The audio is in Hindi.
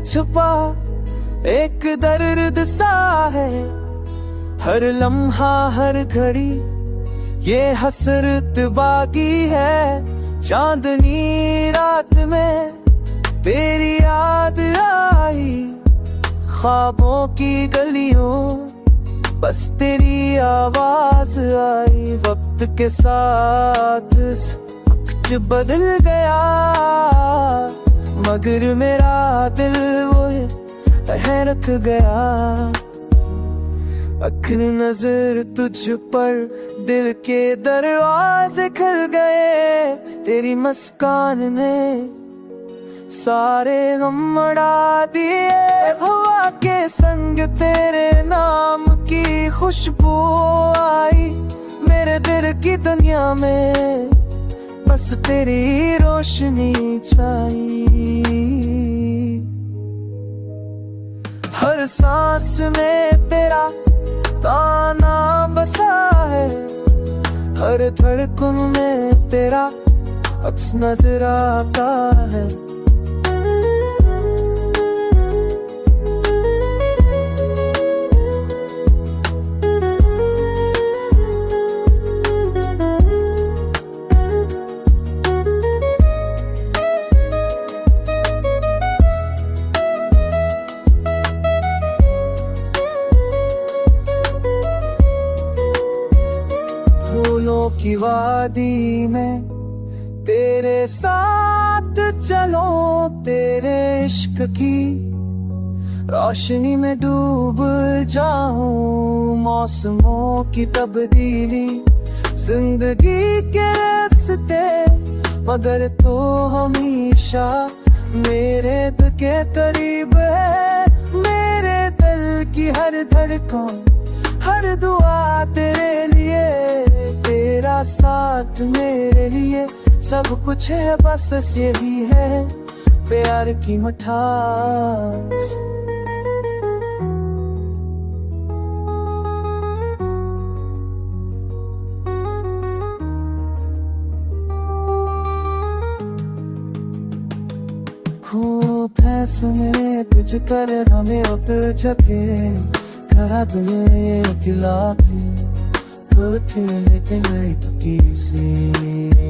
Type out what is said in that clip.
छुपा एक दर्द सा है, हर लम्हा हर घड़ी ये हसरत बाकी है। चांदनी रात में तेरी याद आई, ख्वाबों की गलियों बस तेरी आवाज आई। वक्त के साथ कुछ बदल गया, मगर मेरा दिल वो रख गया। अखर नजर तुझ पर दिल के दरवाजे खुल गए, तेरी मुस्कान ने सारे गम उड़ा दिए। हवा के संग तेरे नाम की खुशबू आई, मेरे दिल की दुनिया में बस तेरी रोशनी छाई। हर सांस में तेरा ताना बसा है, हर धड़कन में तेरा अक्स नजर आता है। फूलों की वादी में तेरे साथ चलो, तेरे इश्क की रोशनी में डूब जाऊं। मौसमों की तब्दीली जिंदगी के रास्ते, मगर तो हमेशा मेरे दिल के करीब है। मेरे दिल की हर धड़कन हर दुआ तेरे लिए, तेरा साथ मेरे लिए सब कुछ है, बस यही है प्यार की मिठास। खूब फैसले तुझ कर हमें उतर जगे, कहा तुझे खिला के उठे गई से।